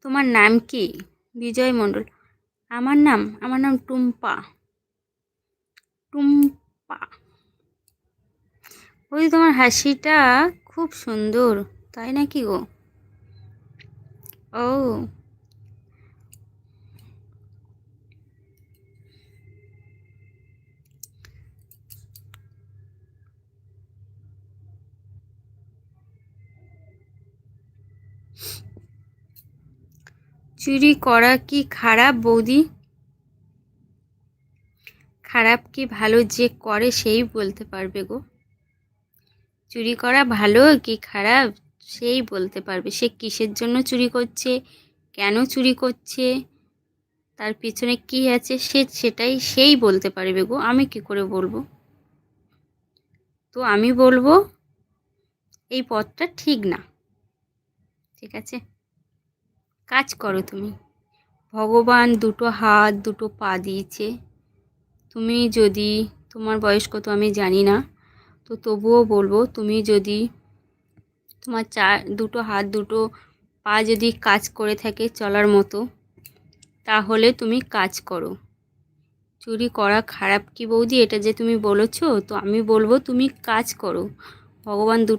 তোমার নাম কি? বিজয় মণ্ডল। আমার নাম টুম্পা। টুম্পা। ওই তোমার হাসিটা খুব সুন্দর, তাই নাকি গো? ও, চুরি করা কি খারাপ বৌদি? খারাপ কি ভালো যে করে সেই বলতে পারবে গো। চুরি করা ভালো কি খারাপ সেই বলতে পারবে। সে কিসের জন্য চুরি করছে, কেন চুরি করছে, তার পিছনে কি আছে, সেটাই সেই বলতে পারবে গো। আমি কি করে বলবো? তো আমি বলবো এই পথটা ঠিক না। ঠিক আছে, কাজ করো তুমি। ভগবান দুটো হাত দুটো পা দিয়েছে। তুমি যদি, তোমার বয়স কত আমি জানি না, তো তবুও বলবো তুমি যদি তোমার দুটো হাত দুটো পা যদি কাজ করে থাকে চলার মতো, তাহলে তুমি কাজ করো। চুরি করা খারাপ কি বৌদি, এটা যে তুমি বলেছো, তো আমি বলবো তুমি কাজ করো। ভগবান